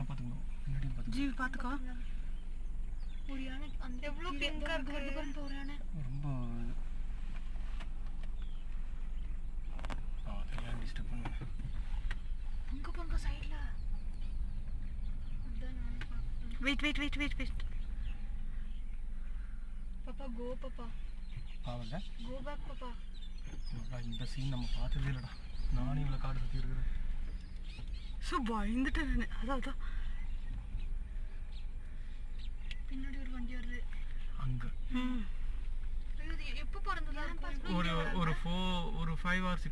நல்லா பார்த்துக்கணும். முன்னாடி பார்த்துக்கணும். ஜீவி பார்த்துக்கோ. ஒரு யானை அந்த எவ்வளோ பிங்கா இருக்கு ஒரு யானை. ரொம்ப அதெல்லாம் டிஸ்டர்ப் பண்ணுவேன். அங்கே போங்க சைடில். அதான் நான் வெயிட். பாப்பா கோ பாப்பா. பாவங்க கோ பேக் பாப்பா. இந்த சீன் நம்ம பார்த்ததே இல்லைடா. நானும் இவ்வளோ காடு சுற்றி இருக்கிறேன். பயந்துட்டேன் நான். அதான் பின்னாடி ஒரு வண்டி வருது அங்கே. எப்போ பிறந்ததா? ஒரு 5 or 6